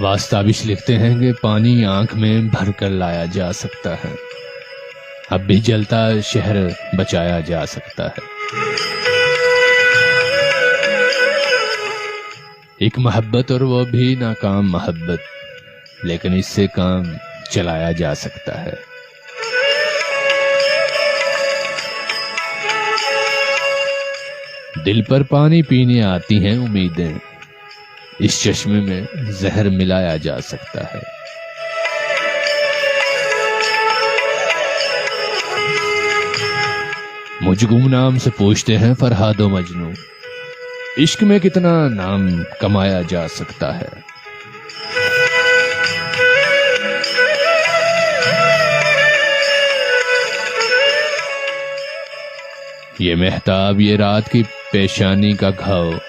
अब्बास ताबिश लिखते हैं कि पानी आंख में भर कर लाया जा सकता है, अब भी जलता शहर बचाया जा सकता है। एक मोहब्बत और वो भी नाकाम मोहब्बत, लेकिन इससे काम चलाया जा सकता है। दिल पर पानी पीने आती हैं उम्मीदें, इस चश्मे में जहर मिलाया जा सकता है। मुझ गुमनाम से पूछते हैं फरहादो मजनू, इश्क में कितना नाम कमाया जा सकता है। ये मेहताब ये रात की पेशानी का घाव,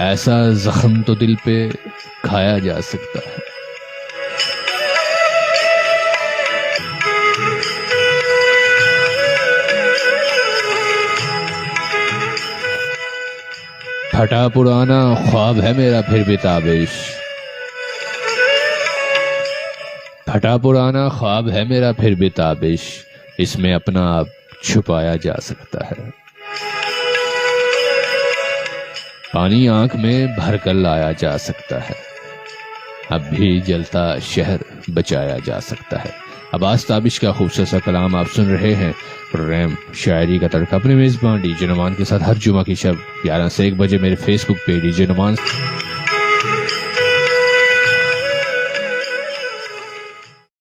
ऐसा जख्म तो दिल पे खाया जा सकता है। फटा पुराना ख्वाब है मेरा फिर भी ताबिश, फटा पुराना ख्वाब है मेरा फिर भी ताबिश, इसमें अपना आप छुपाया जा सकता है। पानी आंख में भर कर लाया जा सकता है, अब भी जलता शहर बचाया जा सकता है। अब्बास ताबिश का खूबसूरत सा कलाम आप सुन रहे हैं। प्रोग्राम शायरी का तड़का अपने मेजबान डीजे नुमान के साथ हर जुमा की शब 11 से 1 बजे मेरे फेसबुक पे डीजे नुमान